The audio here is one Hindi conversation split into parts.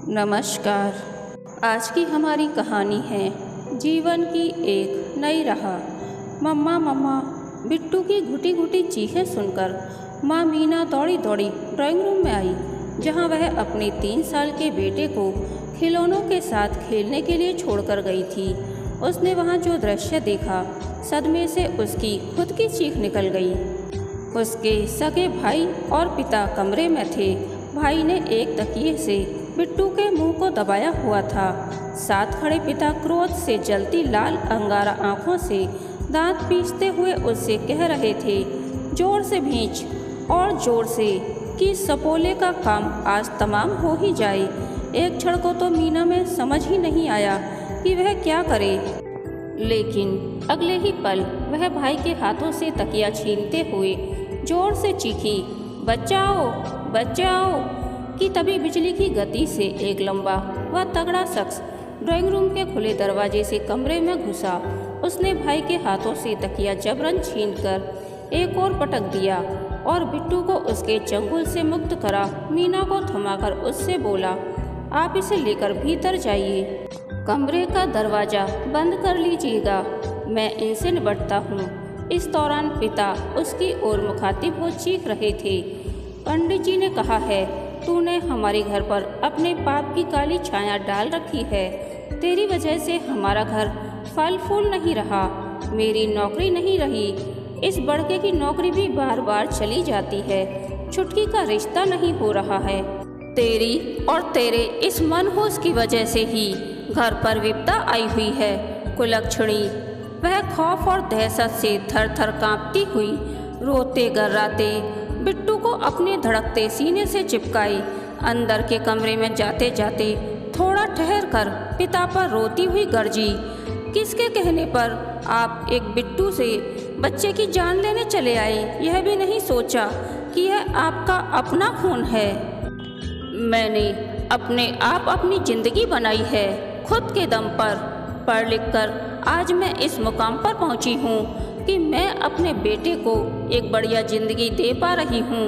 नमस्कार। आज की हमारी कहानी है जीवन की एक नई राह। मम्मा मम्मा। बिट्टू की घुटी घुटी चीखें सुनकर माँ मीना दौड़ी दौड़ी ड्राइंग रूम में आई, जहाँ वह अपने 3 साल के बेटे को खिलौनों के साथ खेलने के लिए छोड़कर गई थी। उसने वहाँ जो दृश्य देखा, सदमे से उसकी खुद की चीख निकल गई। उसके सगे भाई और पिता कमरे में थे। भाई ने एक तकिए से बिट्टू के मुंह को दबाया हुआ था। साथ खड़े पिता क्रोध से जलती लाल अंगारा आंखों से दांत पीसते हुए उससे कह रहे थे, जोर से भींच और जोर से, कि सपोले का काम आज तमाम हो ही जाए। एक क्षण को तो मीना में समझ ही नहीं आया कि वह क्या करे, लेकिन अगले ही पल वह भाई के हाथों से तकिया छीनते हुए जोर से चीखी, बचाओ बचाओ। कि तभी बिजली की गति से एक लंबा व तगड़ा शख्स ड्राइंग रूम के खुले दरवाजे से कमरे में घुसा। उसने भाई के हाथों से तकिया जबरन छीनकर एक और पटक दिया और बिट्टू को उसके चंगुल से मुक्त करा। मीना को थमाकर उससे बोला, आप इसे लेकर भीतर जाइए, कमरे का दरवाज़ा बंद कर लीजिएगा, मैं इनसे निपटता हूँ। इस दौरान पिता उसकी ओर मुखातिब हो चीख रहे थे, पंडित जी ने कहा है, तूने हमारे घर पर अपने पाप की काली छाया डाल रखी है। तेरी वजह से हमारा घर फल फूल नहीं रहा, मेरी नौकरी नहीं रही, इस बड़के की नौकरी भी बार बार चली जाती है, छुटकी का रिश्ता नहीं हो रहा है। तेरी और तेरे इस मनहूस की वजह से ही घर पर विपदा आई हुई है। कुलक्षणी वह खौफ और दहशत से थर थर कांपती हुई रोते गर्राते बिट्टू को अपने धड़कते सीने से चिपकाई। अंदर के कमरे में जाते जाते थोड़ा ठहर कर पिता पर रोती हुई गर्जी, किसके कहने पर आप एक बिट्टू से बच्चे की जान लेने चले आए? यह भी नहीं सोचा कि यह आपका अपना खून है। मैंने अपने आप अपनी जिंदगी बनाई है, खुद के दम पर पढ़ लिख कर आज मैं इस मुकाम पर पहुंची हूँ कि मैं अपने बेटे को एक बढ़िया ज़िंदगी दे पा रही हूँ,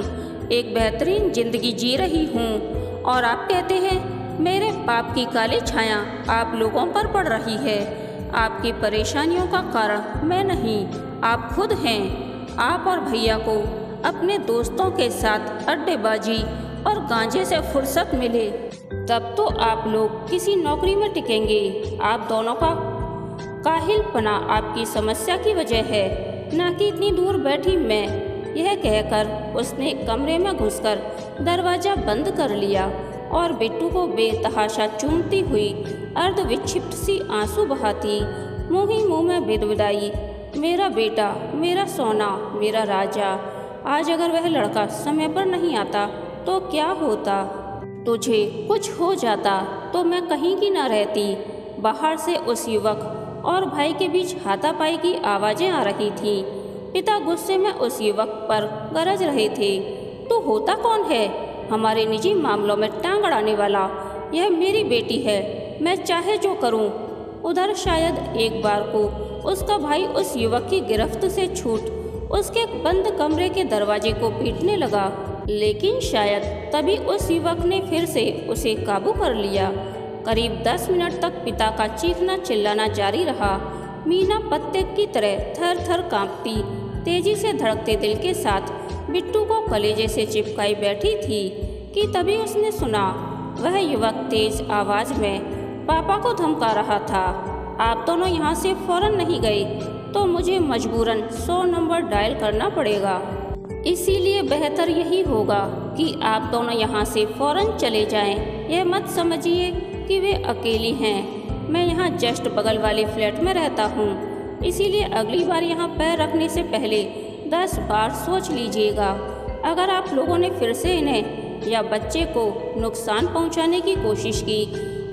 एक बेहतरीन ज़िंदगी जी रही हूँ। और आप कहते हैं मेरे पाप की काली छाया आप लोगों पर पड़ रही है। आपकी परेशानियों का कारण मैं नहीं, आप खुद हैं। आप और भैया को अपने दोस्तों के साथ अड्डेबाजी और गांजे से फुर्सत मिले तब तो आप लोग किसी नौकरी में टिकेंगे। आप दोनों का काहिलपना आपकी समस्या की वजह है, ना कि इतनी दूर बैठी मैं। यह कहकर उसने कमरे में घुसकर दरवाज़ा बंद कर लिया और बिट्टू को बेतहाशा चूमती हुई अर्ध विक्षिप्त सी आंसू बहाती मुँह ही मुँह में बिदबिदाई, मेरा बेटा, मेरा सोना, मेरा राजा। आज अगर वह लड़का समय पर नहीं आता तो क्या होता? तुझे कुछ हो जाता तो मैं कहीं की ना रहती। बाहर से उस युवक और भाई के बीच हाथापाई की आवाज़ें आ रही थीं। पिता गुस्से में उस युवक पर गरज रहे थे, तू होता कौन है हमारे निजी मामलों में टांग अड़ाने वाला? यह मेरी बेटी है, मैं चाहे जो करूं। उधर शायद एक बार को उसका भाई उस युवक की गिरफ्त से छूट उसके बंद कमरे के दरवाजे को पीटने लगा, लेकिन शायद तभी उस युवक ने फिर से उसे काबू कर लिया। करीब 10 मिनट तक पिता का चीखना चिल्लाना जारी रहा। मीना पत्ते की तरह थर थर कांपती, तेजी से धड़कते दिल के साथ बिट्टू को कलेजे से चिपकाई बैठी थी कि तभी उसने सुना वह युवक तेज आवाज़ में पापा को धमका रहा था, आप दोनों यहाँ से फौरन नहीं गए तो मुझे मजबूरन 100 नंबर डायल करना पड़ेगा। इसीलिए बेहतर यही होगा कि आप दोनों यहाँ से फौरन चले जाएं। यह मत समझिए कि वे अकेली हैं, मैं यहाँ जस्ट बगल वाले फ्लैट में रहता हूँ, इसीलिए अगली बार यहाँ पैर रखने से पहले 10 बार सोच लीजिएगा। अगर आप लोगों ने फिर से इन्हें या बच्चे को नुकसान पहुँचाने की कोशिश की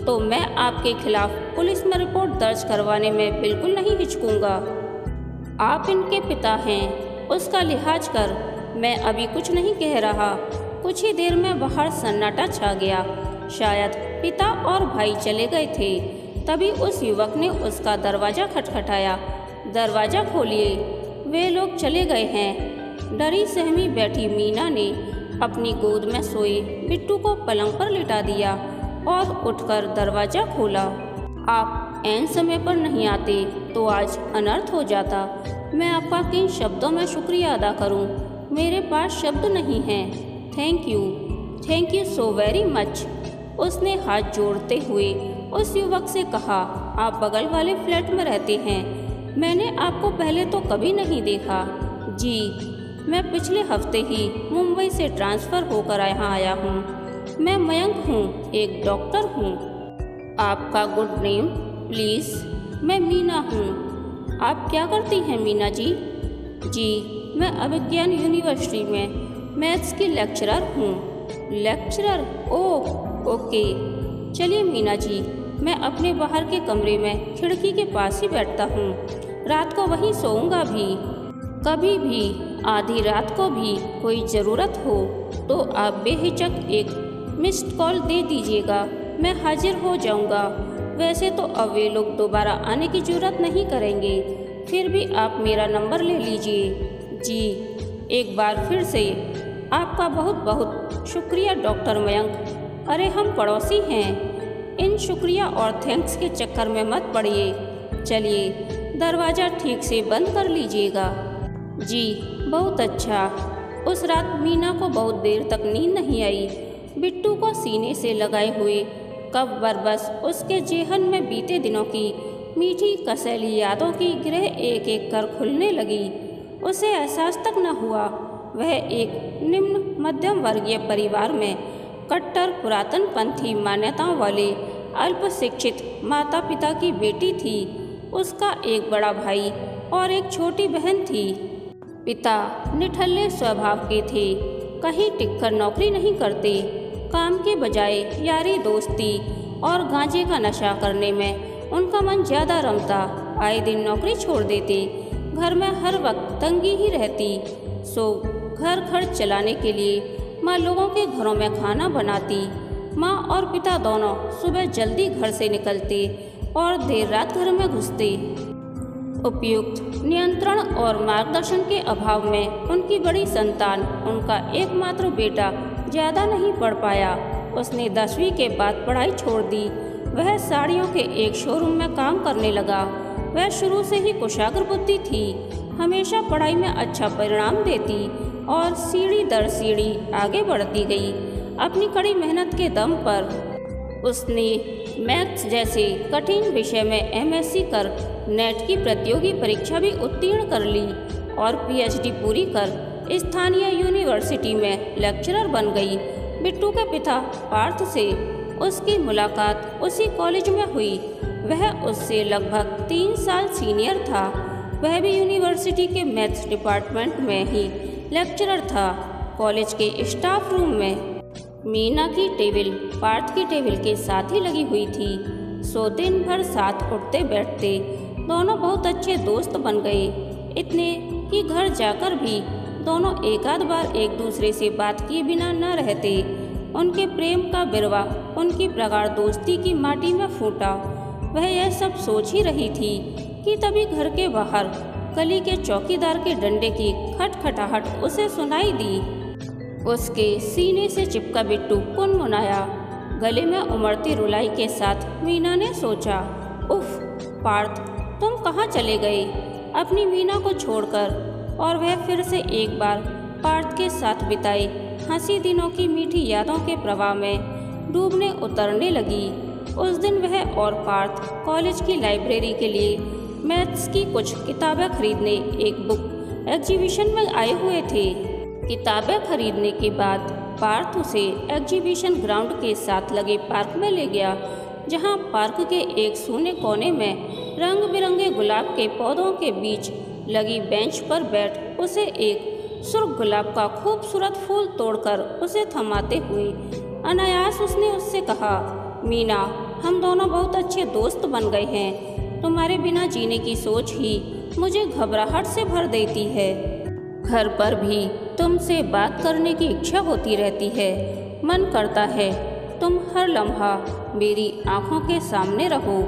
तो मैं आपके खिलाफ पुलिस में रिपोर्ट दर्ज करवाने में बिल्कुल नहीं हिचकूँगा। आप इनके पिता हैं, उसका लिहाज कर। मैं अभी कुछ नहीं कह रहा। कुछ ही देर में बाहर सन्नाटा छा गया। शायद पिता और भाई चले गए थे। तभी उस युवक ने उसका दरवाज़ा खटखटाया, दरवाज़ा खोलिए, वे लोग चले गए हैं। डरी सहमी बैठी मीना ने अपनी गोद में सोए बिट्टू को पलंग पर लिटा दिया और उठकर दरवाज़ा खोला। आप ऐन समय पर नहीं आते तो आज अनर्थ हो जाता। मैं आपका किन शब्दों में शुक्रिया अदा करूं? मेरे पास शब्द नहीं हैं। Thank you so very much. उसने हाथ जोड़ते हुए उस युवक से कहा, आप बगल वाले फ्लैट में रहते हैं? मैंने आपको पहले तो कभी नहीं देखा। जी, मैं पिछले हफ्ते ही मुंबई से ट्रांसफ़र होकर यहाँ आया हूँ। मैं मयंक हूँ, एक डॉक्टर हूँ। आपका गुड नेम प्लीज़? मैं मीना हूँ। आप क्या करती हैं मीना जी? जी, मैं अभिज्ञान यूनिवर्सिटी में मैथ्स की लेक्चरर हूँ। लेक्चरर? Oh okay. चलिए मीना जी, मैं अपने बाहर के कमरे में खिड़की के पास ही बैठता हूँ। रात को वहीं सोऊंगा भी। कभी भी आधी रात को भी कोई ज़रूरत हो तो आप बेहिचक एक मिस्ड कॉल दे दीजिएगा, मैं हाजिर हो जाऊंगा। वैसे तो अब वे लोग दोबारा आने की ज़रूरत नहीं करेंगे, फिर भी आप मेरा नंबर ले लीजिए। जी, एक बार फिर से आपका बहुत बहुत शुक्रिया डॉक्टर मयंक। अरे हम पड़ोसी हैं, इन शुक्रिया और थैंक्स के चक्कर में मत पड़िए। चलिए दरवाज़ा ठीक से बंद कर लीजिएगा। जी बहुत अच्छा। उस रात मीना को बहुत देर तक नींद नहीं आई। बिट्टू को सीने से लगाए हुए कब बरबस उसके जेहन में बीते दिनों की मीठी कसैली यादों की गिरह एक एक कर खुलने लगी। उसे एहसास तक न हुआ वह एक निम्न मध्यम वर्गीय परिवार में कट्टर पुरातनपंथी मान्यताओं वाले अल्प शिक्षित माता पिता की बेटी थी। उसका एक बड़ा भाई और एक छोटी बहन थी। पिता निठल्ले स्वभाव के थे, कहीं टिककर नौकरी नहीं करते। काम के बजाय यारी दोस्ती और गांजे का नशा करने में उनका मन ज़्यादा रमता। आए दिन नौकरी छोड़ देते, घर में हर वक्त तंगी ही रहती। सो घर खर्च चलाने के लिए माँ लोगों के घरों में खाना बनाती। माँ और पिता दोनों सुबह जल्दी घर से निकलते और देर रात घर में घुसते। उपयुक्त नियंत्रण और मार्गदर्शन के अभाव में उनकी बड़ी संतान, उनका एकमात्र बेटा, ज़्यादा नहीं पढ़ पाया। उसने 10वीं के बाद पढ़ाई छोड़ दी। वह साड़ियों के एक शोरूम में काम करने लगा। वह शुरू से ही कुशाग्र बुद्धि थी, हमेशा पढ़ाई में अच्छा परिणाम देती और सीढ़ी दर सीढ़ी आगे बढ़ती गई। अपनी कड़ी मेहनत के दम पर उसने मैथ्स जैसे कठिन विषय में एमएससी कर नेट की प्रतियोगी परीक्षा भी उत्तीर्ण कर ली और पीएचडी पूरी कर स्थानीय यूनिवर्सिटी में लेक्चरर बन गई। बिट्टू के पिता पार्थ से उसकी मुलाकात उसी कॉलेज में हुई। वह उससे लगभग 3 साल सीनियर था। वह भी यूनिवर्सिटी के मैथ्स डिपार्टमेंट में ही लेक्चरर था। कॉलेज के स्टाफ रूम में मीना की टेबल पार्थ की टेबल के साथ ही लगी हुई थी। सो दिन भर साथ उठते बैठते दोनों बहुत अच्छे दोस्त बन गए। इतने कि घर जाकर भी दोनों एक आध बार एक दूसरे से बात किए बिना न रहते। उनके प्रेम का बिरवा उनकी प्रगाढ़ दोस्ती की माटी में फूटा। वह यह सब सोच ही रही थी कि तभी घर के बाहर गली के चौकीदार के डंडे की खटखटाहट उसे सुनाई दी। उसके सीने से चिपका बिट्टू कुनमुनाया। गले में उमड़ती रुलाई के साथ मीना ने सोचा, उफ पार्थ, तुम कहाँ चले गए अपनी मीना को छोड़कर। और वह फिर से एक बार पार्थ के साथ बिताए हंसी दिनों की मीठी यादों के प्रवाह में डूबने उतरने लगी। उस दिन वह और पार्थ कॉलेज की लाइब्रेरी के लिए मैथ्स की कुछ किताबें खरीदने एक बुक एग्जीबिशन में आए हुए थे। किताबें खरीदने के बाद पार्थ उसे एग्जीबिशन ग्राउंड के साथ लगे पार्क में ले गया, जहां पार्क के एक सूने कोने में रंग बिरंगे गुलाब के पौधों के बीच लगी बेंच पर बैठ उसे एक सुर्ख गुलाब का खूबसूरत फूल तोड़कर उसे थमाते हुए अनायास उसने उससे कहा, मीना, हम दोनों बहुत अच्छे दोस्त बन गए हैं। तुम्हारे बिना जीने की सोच ही मुझे घबराहट से भर देती है। घर पर भी तुमसे बात करने की इच्छा होती रहती है। मन करता है तुम हर लम्हा मेरी आँखों के सामने रहो।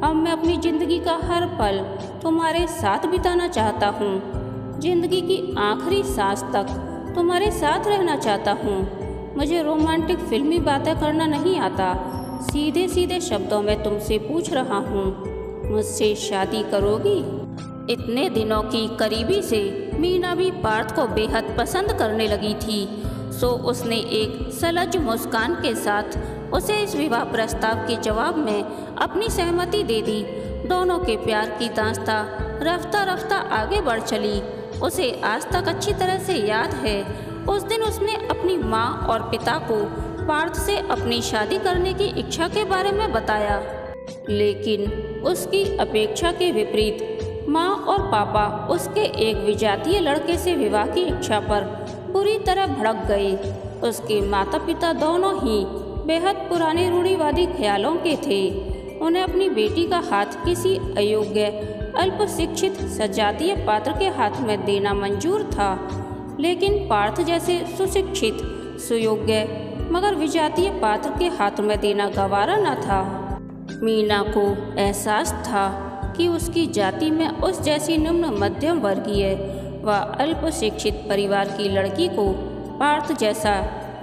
अब मैं अपनी ज़िंदगी का हर पल तुम्हारे साथ बिताना चाहता हूँ। ज़िंदगी की आखिरी सांस तक तुम्हारे साथ रहना चाहता हूँ। मुझे रोमांटिक फिल्मी बातें करना नहीं आता, सीधे सीधे शब्दों में तुमसे पूछ रहा हूँ, मुझसे शादी करोगी? इतने दिनों की करीबी से मीना भी पार्थ को बेहद पसंद करने लगी थी, सो उसने एक सलज मुस्कान के साथ उसे इस विवाह प्रस्ताव के जवाब में अपनी सहमति दे दी। दोनों के प्यार की दास्तां रफ्ता रफ्ता आगे बढ़ चली। उसे आज तक अच्छी तरह से याद है, उस दिन उसने अपनी माँ और पिता को पार्थ से अपनी शादी करने की इच्छा के बारे में बताया, लेकिन उसकी अपेक्षा के विपरीत माँ और पापा उसके एक विजातीय लड़के से विवाह की इच्छा पर बुरी तरह भड़क गए। उसके माता पिता दोनों ही बेहद पुराने रूढ़िवादी ख्यालों के थे। उन्हें अपनी बेटी का हाथ किसी अयोग्य अल्प शिक्षित सजातीय पात्र के हाथ में देना मंजूर था, लेकिन पार्थ जैसे सुशिक्षित सुयोग्य मगर विजातीय पात्र के हाथ में देना गवारा न था। मीना को एहसास था कि उसकी जाति में उस जैसी निम्न मध्यम वर्गीय व अल्प शिक्षित परिवार की लड़की को पार्थ जैसा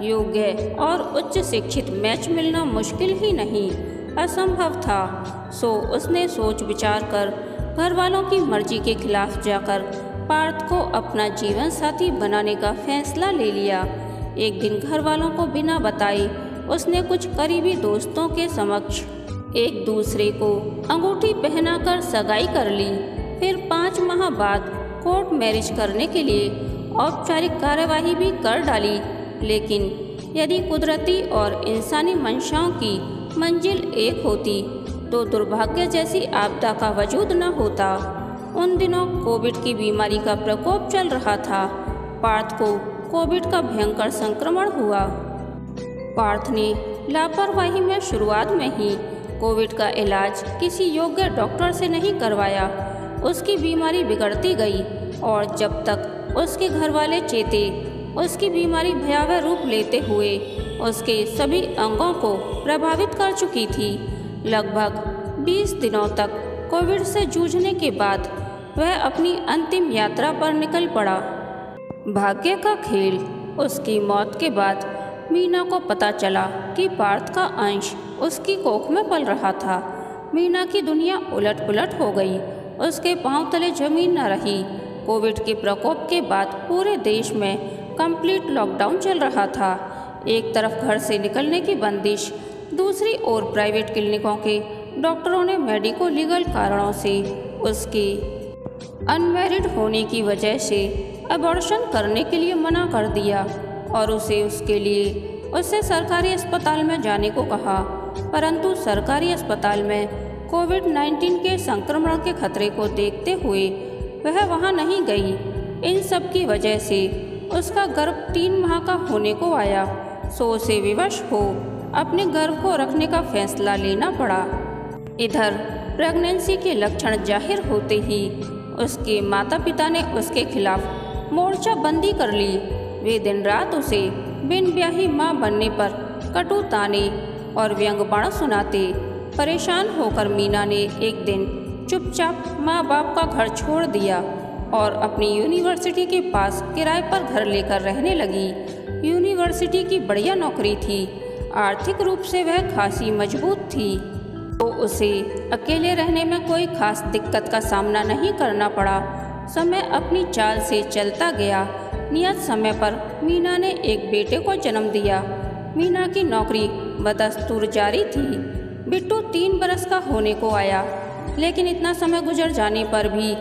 योग्य और उच्च शिक्षित मैच मिलना मुश्किल ही नहीं, असंभव था। सो उसने सोच विचार कर घर वालों की मर्जी के खिलाफ जाकर पार्थ को अपना जीवन साथी बनाने का फैसला ले लिया। एक दिन घर वालों को बिना बताए उसने कुछ करीबी दोस्तों के समक्ष एक दूसरे को अंगूठी पहनाकर सगाई कर ली। फिर 5 माह बाद कोर्ट मैरिज करने के लिए औपचारिक कार्यवाही भी कर डाली, लेकिन यदि कुदरती और इंसानी मंशाओं की मंजिल एक होती तो दुर्भाग्य जैसी आपदा का वजूद न होता। उन दिनों कोविड की बीमारी का प्रकोप चल रहा था। पार्थ को कोविड का भयंकर संक्रमण हुआ। पार्थ ने लापरवाही में शुरुआत में ही कोविड का इलाज किसी योग्य डॉक्टर से नहीं करवाया। उसकी बीमारी बिगड़ती गई और जब तक उसके घर वाले चेते, उसकी बीमारी भयावह रूप लेते हुए उसके सभी अंगों को प्रभावित कर चुकी थी। लगभग 20 दिनों तक कोविड से जूझने के बाद वह अपनी अंतिम यात्रा पर निकल पड़ा। भाग्य का खेल, उसकी मौत के बाद मीना को पता चला कि पार्थ का अंश उसकी कोख में पल रहा था। मीना की दुनिया उलट पुलट हो गई। उसके पांव तले जमीन न रही। कोविड के प्रकोप के बाद पूरे देश में कंप्लीट लॉकडाउन चल रहा था। एक तरफ घर से निकलने की बंदिश, दूसरी ओर प्राइवेट क्लिनिकों के डॉक्टरों ने मेडिको लीगल कारणों से उसके अनमैरिड होने की वजह से अबॉर्शन करने के लिए मना कर दिया और उसे सरकारी अस्पताल में जाने को कहा। परंतु सरकारी अस्पताल में कोविड-19 के संक्रमण के खतरे को देखते हुए वह वहां नहीं गई। इन सब की वजह से उसका गर्भ 3 माह का होने को आया, सो उसे विवश हो अपने गर्भ को रखने का फैसला लेना पड़ा। इधर प्रेगनेंसी के लक्षण जाहिर होते ही उसके माता पिता ने उसके खिलाफ मोर्चाबंदी कर ली। वे दिन रात उसे बिन ब्याही माँ बनने पर कटु ताने और व्यंग बाण सुनाते। परेशान होकर मीना ने एक दिन चुपचाप माँ बाप का घर छोड़ दिया और अपनी यूनिवर्सिटी के पास किराए पर घर लेकर रहने लगी। यूनिवर्सिटी की बढ़िया नौकरी थी। आर्थिक रूप से वह खासी मजबूत थी, तो उसे अकेले रहने में कोई खास दिक्कत का सामना नहीं करना पड़ा। समय अपनी चाल से चलता गया। नियत समय पर मीना ने एक बेटे को जन्म दिया। मीना की नौकरी बदस्तूर जारी थी। बिट्टू 3 बरस का होने को आया, लेकिन इतना समय गुजर जाने पर भी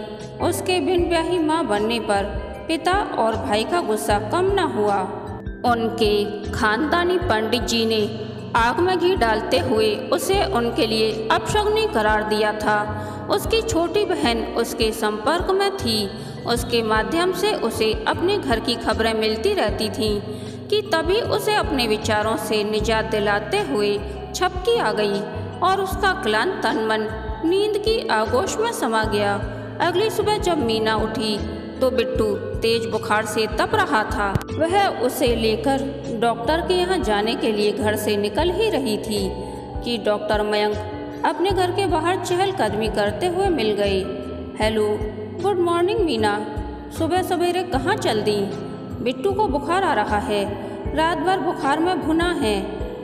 उसके बिन ब्याही माँ बनने पर पिता और भाई का गुस्सा कम न हुआ। उनके खानदानी पंडित जी ने आग में घी डालते हुए उसे उनके लिए अपशगुनी करार दिया था। उसकी छोटी बहन उसके संपर्क में थी। उसके माध्यम से उसे अपने घर की खबरें मिलती रहती थीं कि तभी उसे अपने विचारों से निजात दिलाते हुए झपकी आ गई और उसका क्लांत तन मन नींद की आगोश में समा गया। अगली सुबह जब मीना उठी तो बिट्टू तेज बुखार से तप रहा था। वह उसे लेकर डॉक्टर के यहाँ जाने के लिए घर से निकल ही रही थी कि डॉक्टर मयंक अपने घर के बाहर चहलकदमी करते हुए मिल गए। हेलो, गुड मॉर्निंग मीना, सुबह सवेरे कहाँ चल दी? बिट्टू को बुखार आ रहा है, रात भर बुखार में भुना है।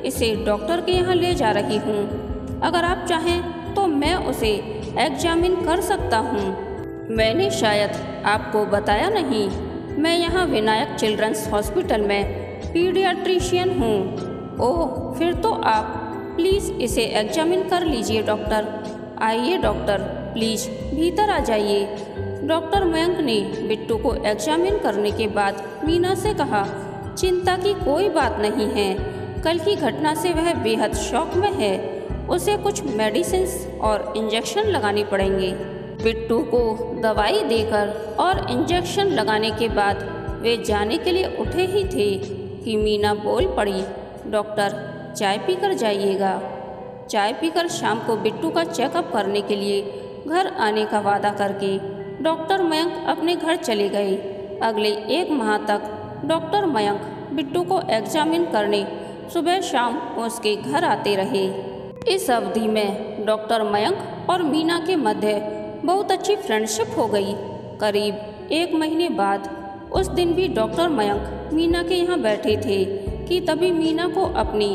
इसे डॉक्टर के यहाँ ले जा रही हूँ। अगर आप चाहें तो मैं उसे एग्जामिन कर सकता हूँ। मैंने शायद आपको बताया नहीं, मैं यहाँ विनायक चिल्ड्रंस हॉस्पिटल में पीडियाट्रिशियन हूँ। ओह, फिर तो आप प्लीज़ इसे एग्जामिन कर लीजिए डॉक्टर। आइए डॉक्टर, प्लीज़ भीतर आ जाइए। डॉक्टर मयंक ने बिट्टू को एग्जामिन करने के बाद मीना से कहा, चिंता की कोई बात नहीं है, कल की घटना से वह बेहद शॉक में है। उसे कुछ मेडिसिन्स और इंजेक्शन लगाने पड़ेंगे। बिट्टू को दवाई देकर और इंजेक्शन लगाने के बाद वे जाने के लिए उठे ही थे कि मीना बोल पड़ी, डॉक्टर चाय पीकर जाइएगा। चाय पीकर शाम को बिट्टू का चेकअप करने के लिए घर आने का वादा करके डॉक्टर मयंक अपने घर चले गए। अगले 1 माह तक डॉक्टर मयंक बिट्टू को एग्जामिन करने सुबह शाम उसके घर आते रहे। इस अवधि में डॉक्टर मयंक और मीना के मध्य बहुत अच्छी फ्रेंडशिप हो गई। करीब 1 महीने बाद उस दिन भी डॉक्टर मयंक मीना के यहाँ बैठे थे कि तभी मीना को अपनी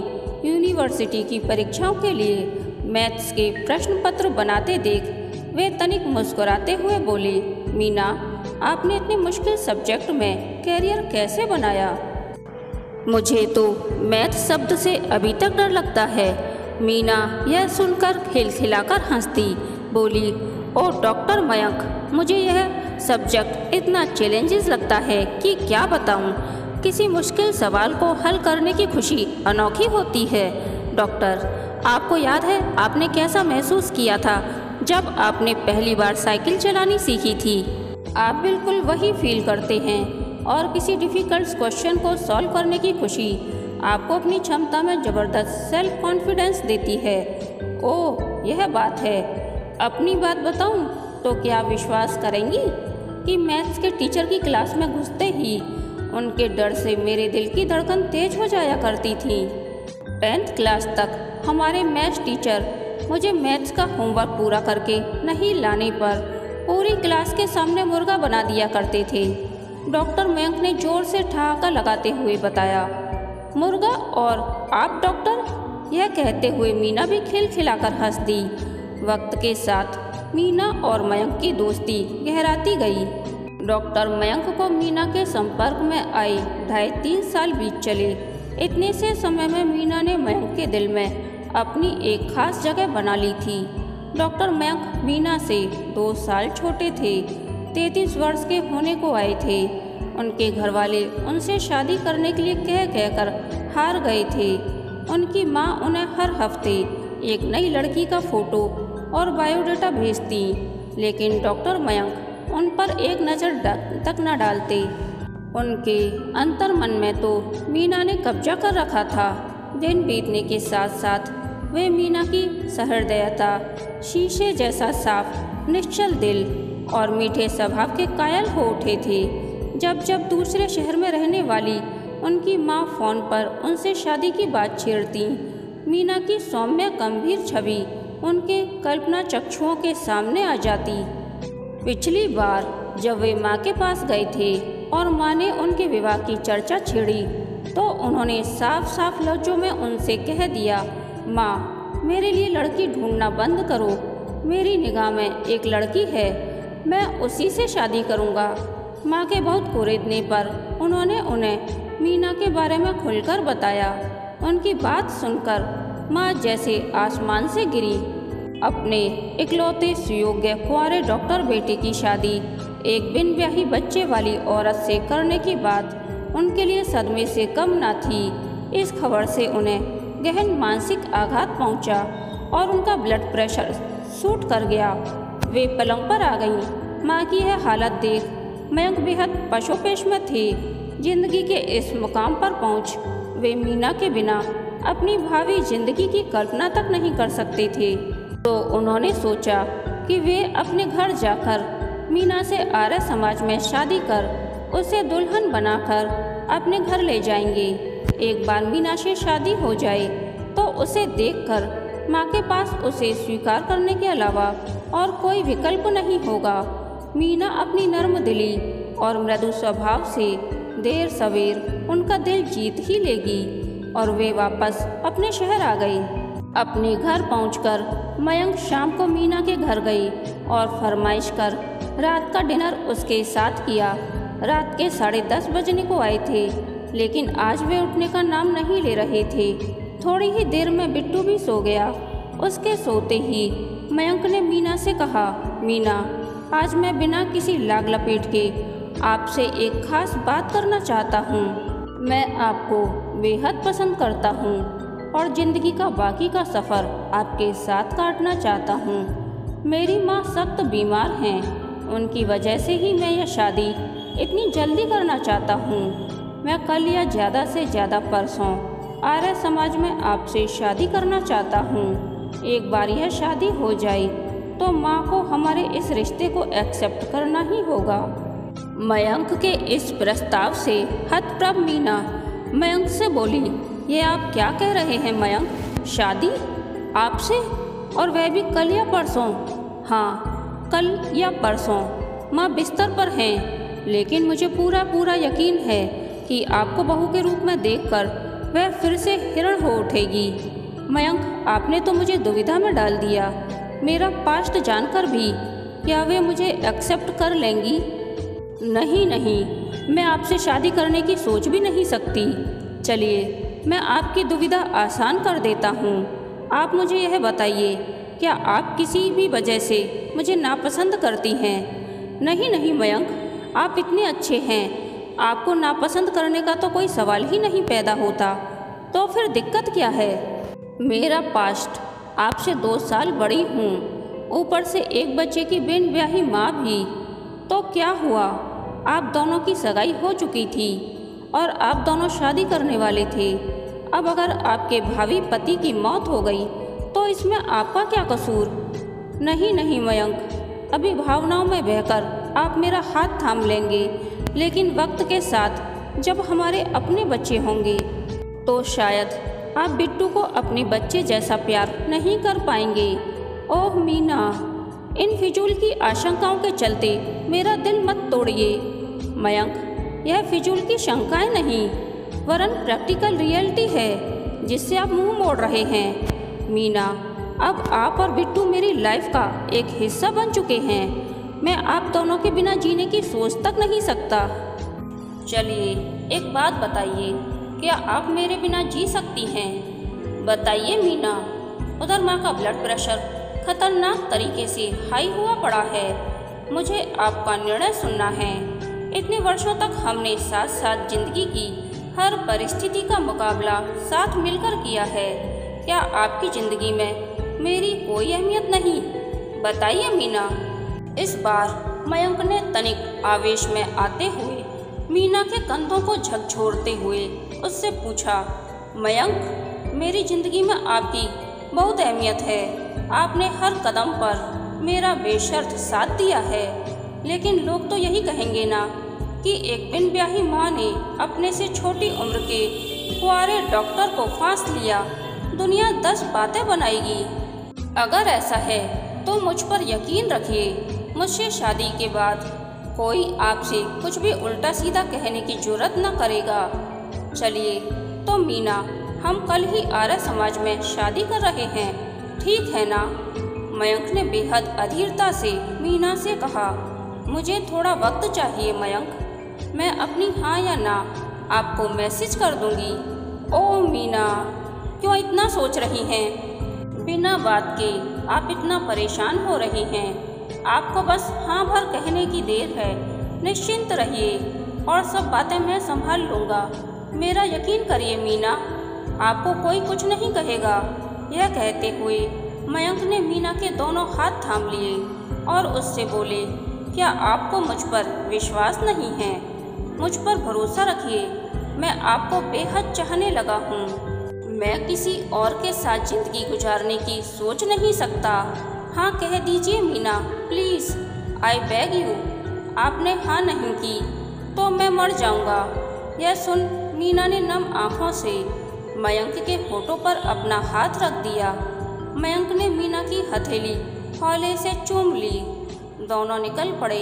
यूनिवर्सिटी की परीक्षाओं के लिए मैथ्स के प्रश्न पत्र बनाते देख वे तनिक मुस्कुराते हुए बोले, मीना, आपने इतने मुश्किल सब्जेक्ट में कैरियर कैसे बनाया? मुझे तो मैथ शब्द से अभी तक डर लगता है। मीना यह सुनकर खिलखिलाकर हंसती बोली, ओ डॉक्टर मयंक, मुझे यह सब्जेक्ट इतना चैलेंजेस लगता है कि क्या बताऊं। किसी मुश्किल सवाल को हल करने की खुशी अनोखी होती है। डॉक्टर, आपको याद है आपने कैसा महसूस किया था जब आपने पहली बार साइकिल चलानी सीखी थी? आप बिल्कुल वही फील करते हैं और किसी डिफ़िकल्ट क्वेश्चन को सॉल्व करने की खुशी आपको अपनी क्षमता में ज़बरदस्त सेल्फ कॉन्फिडेंस देती है। ओह, यह बात है। अपनी बात बताऊं तो क्या विश्वास करेंगी कि मैथ्स के टीचर की क्लास में घुसते ही उनके डर से मेरे दिल की धड़कन तेज हो जाया करती थी। 10th क्लास तक हमारे मैथ्स टीचर मुझे मैथ्स का होमवर्क पूरा करके नहीं लाने पर पूरी क्लास के सामने मुर्गा बना दिया करते थे। डॉक्टर मयंक ने जोर से ठहाका लगाते हुए बताया, मुर्गा और आप डॉक्टर? यह कहते हुए मीना भी खिलखिलाकर हंस दी। वक्त के साथ मीना और मयंक की दोस्ती गहराती गई। डॉक्टर मयंक को मीना के संपर्क में आए 2.5-3 साल बीत चले। इतने से समय में मीना ने मयंक के दिल में अपनी एक खास जगह बना ली थी। डॉक्टर मयंक मीना से 2 साल छोटे थे, 33 वर्ष के होने को आए थे। उनके घरवाले उनसे शादी करने के लिए कह कहकर हार गए थे। उनकी माँ उन्हें हर हफ्ते एक नई लड़की का फ़ोटो और बायोडाटा भेजती, लेकिन डॉक्टर मयंक उन पर एक नज़र तक न डालते। उनके अंतर्मन में तो मीना ने कब्जा कर रखा था। दिन बीतने के साथ साथ वे मीना की सहृदयता, शीशे जैसा साफ निश्चल दिल और मीठे स्वभाव के कायल हो उठे थे। जब जब दूसरे शहर में रहने वाली उनकी माँ फ़ोन पर उनसे शादी की बात छेड़ती, मीना की सौम्य गंभीर छवि उनके कल्पना चक्षुओं के सामने आ जाती। पिछली बार जब वे माँ के पास गए थे और माँ ने उनके विवाह की चर्चा छेड़ी तो उन्होंने साफ साफ लफ्ज़ों में उनसे कह दिया, माँ, मेरे लिए लड़की ढूंढना बंद करो। मेरी निगाह में एक लड़की है, मैं उसी से शादी करूँगा। माँ के बहुत कुरेदने पर उन्होंने उन्हें मीना के बारे में खुलकर बताया। उनकी बात सुनकर माँ जैसे आसमान से गिरी। अपने इकलौते सुयोग्य कुंवारे डॉक्टर बेटे की शादी एक बिन ब्याही बच्चे वाली औरत से करने की बात उनके लिए सदमे से कम न थी। इस खबर से उन्हें गहन मानसिक आघात पहुंचा और उनका ब्लड प्रेशर शूट कर गया। वे पलंग पर आ गईं। माँ की यह हालत देख मयंक बेहद पशोपेश में थे। जिंदगी के इस मुकाम पर पहुंच वे मीना के बिना अपनी भावी जिंदगी की कल्पना तक नहीं कर सकते थे। तो उन्होंने सोचा कि वे अपने घर जाकर मीना से आर्य समाज में शादी कर उसे दुल्हन बनाकर अपने घर ले जाएंगे। एक बार मीना से शादी हो जाए तो उसे देखकर माँ के पास उसे स्वीकार करने के अलावा और कोई विकल्प नहीं होगा। मीना अपनी नर्म दिली और मृदु स्वभाव से देर सवेर उनका दिल जीत ही लेगी। और वे वापस अपने शहर आ गई। अपने घर पहुंचकर मयंक शाम को मीना के घर गई और फरमाइश कर रात का डिनर उसके साथ किया। रात के 10:30 बजने को आए थे, लेकिन आज वे उठने का नाम नहीं ले रहे थे। थोड़ी ही देर में बिट्टू भी सो गया। उसके सोते ही मयंक ने मीना से कहा, मीना, आज मैं बिना किसी लाग लपेट के आपसे एक खास बात करना चाहता हूँ। मैं आपको बेहद पसंद करता हूँ और ज़िंदगी का बाकी का सफ़र आपके साथ काटना चाहता हूँ। मेरी माँ सख्त बीमार हैं, उनकी वजह से ही मैं यह शादी इतनी जल्दी करना चाहता हूँ। मैं कल या ज़्यादा से ज़्यादा परसों आर्य समाज में आपसे शादी करना चाहता हूँ। एक बार यह शादी हो जाए तो माँ को हमारे इस रिश्ते को एक्सेप्ट करना ही होगा। मयंक के इस प्रस्ताव से हतप्रभ मीना मयंक से बोली, ये आप क्या कह रहे हैं मयंक? शादी आपसे, और वह भी कल या परसों? हाँ, कल या परसों। माँ बिस्तर पर हैं, लेकिन मुझे पूरा यकीन है कि आपको बहू के रूप में देखकर वह फिर से हिरण हो उठेगी। मयंक, आपने तो मुझे दुविधा में डाल दिया। मेरा पास्ट जानकर भी क्या वे मुझे एक्सेप्ट कर लेंगी? नहीं, मैं आपसे शादी करने की सोच भी नहीं सकती। चलिए, मैं आपकी दुविधा आसान कर देता हूँ। आप मुझे यह बताइए, क्या आप किसी भी वजह से मुझे नापसंद करती हैं? नहीं मयंक, आप इतने अच्छे हैं, आपको नापसंद करने का तो कोई सवाल ही नहीं पैदा होता। तो फिर दिक्कत क्या है? मेरा पास्ट, आपसे 2 साल बड़ी हूँ, ऊपर से एक बच्चे की बिन ब्याही माँ भी। तो क्या हुआ? आप दोनों की सगाई हो चुकी थी और आप दोनों शादी करने वाले थे। अब अगर आपके भावी पति की मौत हो गई तो इसमें आपका क्या कसूर? नहीं मयंक, अभी भावनाओं में बहकर आप मेरा हाथ थाम लेंगे, लेकिन वक्त के साथ जब हमारे अपने बच्चे होंगे तो शायद आप बिट्टू को अपने बच्चे जैसा प्यार नहीं कर पाएंगे। ओह मीना, इन फिजूल की आशंकाओं के चलते मेरा दिल मत तोड़िए। मयंक, यह फिजूल की शंकाएं नहीं, वरन प्रैक्टिकल रियलिटी है जिससे आप मुंह मोड़ रहे हैं। मीना, अब आप और बिट्टू मेरी लाइफ का एक हिस्सा बन चुके हैं। मैं आप दोनों के बिना जीने की सोच तक नहीं सकता। चलिए, एक बात बताइए, क्या आप मेरे बिना जी सकती हैं? बताइए मीना। उधर माँ का ब्लड प्रेशर खतरनाक तरीके से हाई हुआ पड़ा है। मुझे आपका निर्णय सुनना है। इतने वर्षों तक हमने साथ साथ जिंदगी की हर परिस्थिति का मुकाबला साथ मिलकर किया है। क्या आपकी जिंदगी में मेरी कोई अहमियत नहीं? बताइए मीना। इस बार मयंक ने तनिक आवेश में आते हुए मीना के कंधों को झकझोरते हुए उससे पूछा, मयंक, मेरी जिंदगी में आपकी बहुत अहमियत है। आपने हर कदम पर मेरा बेशर्त साथ दिया है, लेकिन लोग तो यही कहेंगे ना कि एक बिन ब्याही माँ ने अपने से छोटी उम्र के कुंवारे डॉक्टर को फांस लिया। दुनिया 10 बातें बनाएगी। अगर ऐसा है तो मुझ पर यकीन रखिए, मुझसे शादी के बाद कोई आपसे कुछ भी उल्टा सीधा कहने की जुर्रत न करेगा। चलिए तो मीना, हम कल ही आर्य समाज में शादी कर रहे हैं, ठीक है ना? मयंक ने बेहद अधीरता से मीना से कहा, मुझे थोड़ा वक्त चाहिए मयंक, मैं अपनी हाँ या ना आपको मैसेज कर दूंगी। ओह मीना, क्यों इतना सोच रही हैं? बिना बात के आप इतना परेशान हो रही हैं। आपको बस हाँ भर कहने की देर है। निश्चिंत रहिए और सब बातें मैं संभाल लूँगा। मेरा यकीन करिए मीना, आपको कोई कुछ नहीं कहेगा। यह कहते हुए मयंक ने मीना के दोनों हाथ थाम लिए और उससे बोले, क्या आपको मुझ पर विश्वास नहीं है? मुझ पर भरोसा रखिए, मैं आपको बेहद चाहने लगा हूँ। मैं किसी और के साथ जिंदगी गुजारने की सोच नहीं सकता। हाँ कह दीजिए Meena, please, I beg you. आपने हाँ नहीं की तो मैं मर जाऊंगा। यह सुन मीना ने नम आँखों से मयंक के होठों पर अपना हाथ रख दिया। मयंक ने मीना की हथेली हौले से चूम ली। दोनों निकल पड़े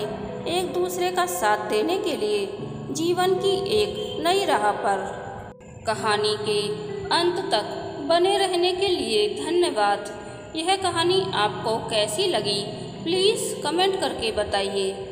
एक दूसरे का साथ देने के लिए जीवन की एक नई राह पर। कहानी के अंत तक बने रहने के लिए धन्यवाद। यह कहानी आपको कैसी लगी प्लीज़ कमेंट करके बताइए।